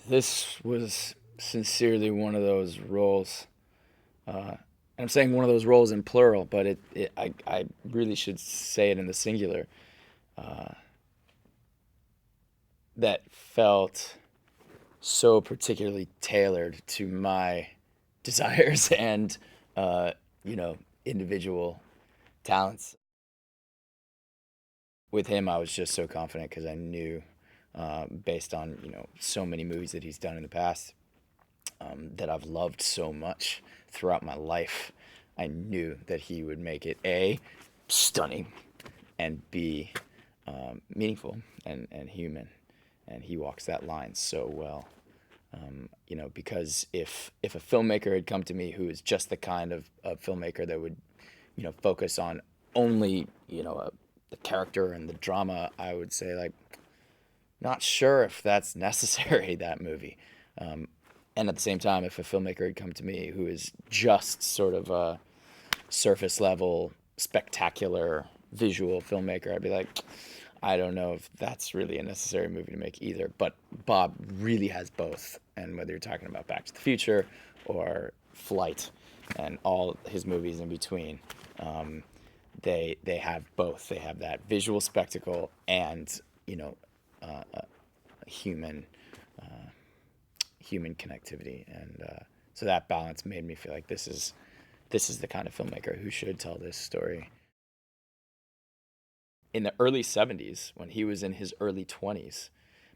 This was sincerely one of those roles. And I'm saying one of those roles in plural, but I really should say it in the singular. Uh, that felt so particularly tailored to my desires and, uh, you know, individual talents. With him, I was just so confident because I knew, based on so many movies that he's done in the past, that I've loved so much throughout my life. I knew that he would make it A, stunning, and B, meaningful and human. And he walks that line so well. Because if a filmmaker had come to me who is just the kind of filmmaker that would, focus on only, the character and the drama, I would say, like, not sure if that's necessary, that movie. Um, and at the same time, if a filmmaker had come to me who is just sort of a surface level, spectacular visual filmmaker, I'd be like, I don't know if that's really a necessary movie to make either. But Bob really has both. And whether you're talking about Back to the Future or Flight and all his movies in between, um, they have both. They have that visual spectacle and human human connectivity, and so that balance made me feel like this is the kind of filmmaker who should tell this story. In the early 70s, when he was in his early 20s,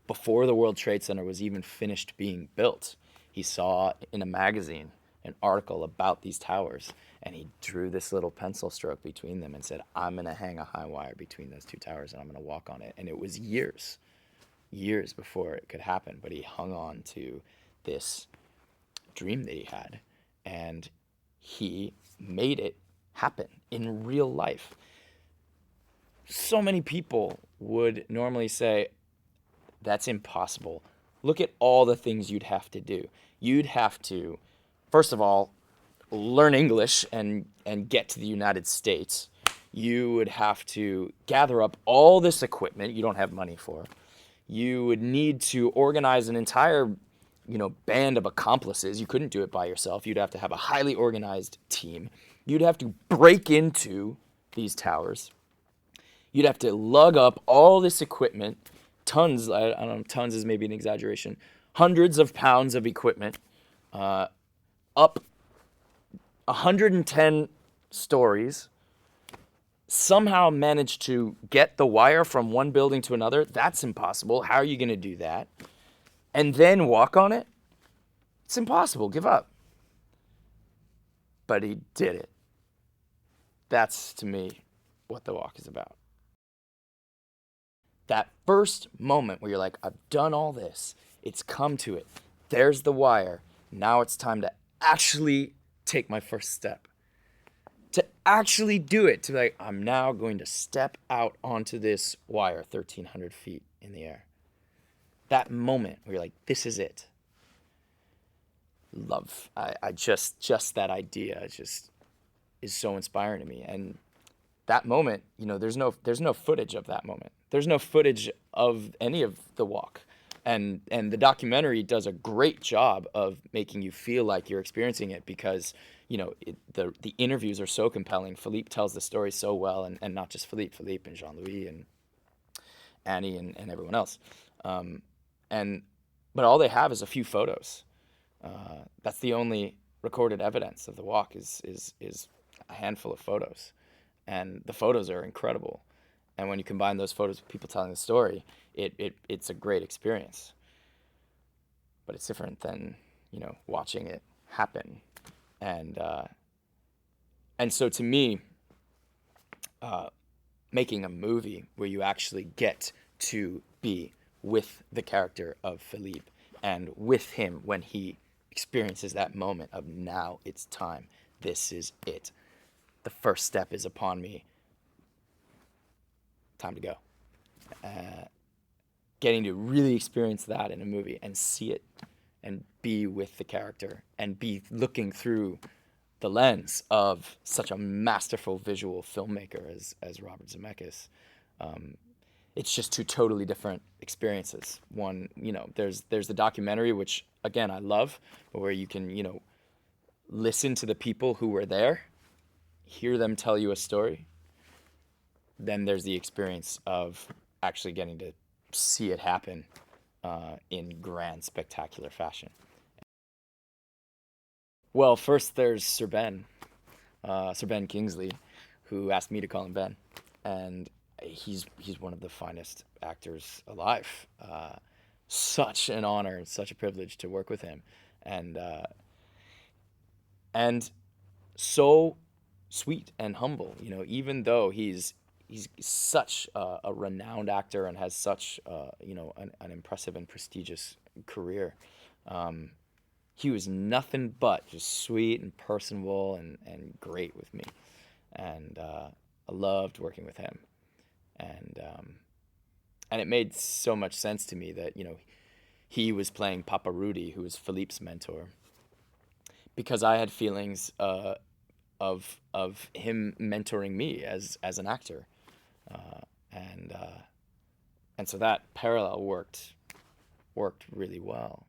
before the World Trade Center was even finished being built, he saw in a magazine an article about these towers, and he drew this little pencil stroke between them and said, I'm going to hang a high wire between those two towers and I'm going to walk on it. And it was years before it could happen, but he hung on to this dream that he had, and he made it happen in real life. So many people would normally say, that's impossible. Look at all the things you'd have to do. You'd have to, first of all, learn English and get to the United States. You would have to gather up all this equipment you don't have money for. You would need to organize an entire, band of accomplices. You couldn't do it by yourself. You'd have to have a highly organized team. You'd have to break into these towers. You'd have to lug up all this equipment, tons, I don't know, tons is maybe an exaggeration, hundreds of pounds of equipment, up 110 stories, somehow manage to get the wire from one building to another. That's impossible. How are you going to do that? And then walk on it? It's impossible. Give up. But he did it. That's, to me, what the walk is about. That first moment where you're like, I've done all this. It's come to it. There's the wire. Now it's time to actually take my first step. To actually do it. To be like, I'm now going to step out onto this wire 1,300 feet in the air. That moment where you're like, this is it. Love. I just that idea just is so inspiring to me. And that moment, there's no footage of that moment. There's no footage of any of the walk. And the documentary does a great job of making you feel like you're experiencing it because, the interviews are so compelling. Philippe tells the story so well, and not just Philippe and Jean-Louis and Annie and everyone else. But all they have is a few photos. That's the only recorded evidence of the walk is a handful of photos. And the photos are incredible. And when you combine those photos with people telling the story, it's a great experience. But it's different than, watching it happen. And so to me, making a movie where you actually get to be with the character of Philippe and with him when he experiences that moment of now it's time, this is it. The first step is upon me. Time to go. Getting to really experience that in a movie and see it and be with the character and be looking through the lens of such a masterful visual filmmaker as Robert Zemeckis it's just two totally different experiences. One, there's the documentary, which again I love, where you can, listen to the people who were there, hear them tell you a story. Then there's the experience of actually getting to see it happen in grand, spectacular fashion. Well, first there's Sir Ben Kingsley, who asked me to call him Ben, and he's one of the finest actors alive. Such an honor, such a privilege to work with him, and and so sweet and humble. Even though he's such a renowned actor and has such an impressive and prestigious career. He was nothing but just sweet and personable and great with me, and I loved working with him, and and it made so much sense to me that he was playing Papa Rudy, who was Philippe's mentor, because I had feelings of him mentoring me as an actor, uh, and uh, and so that parallel worked really well.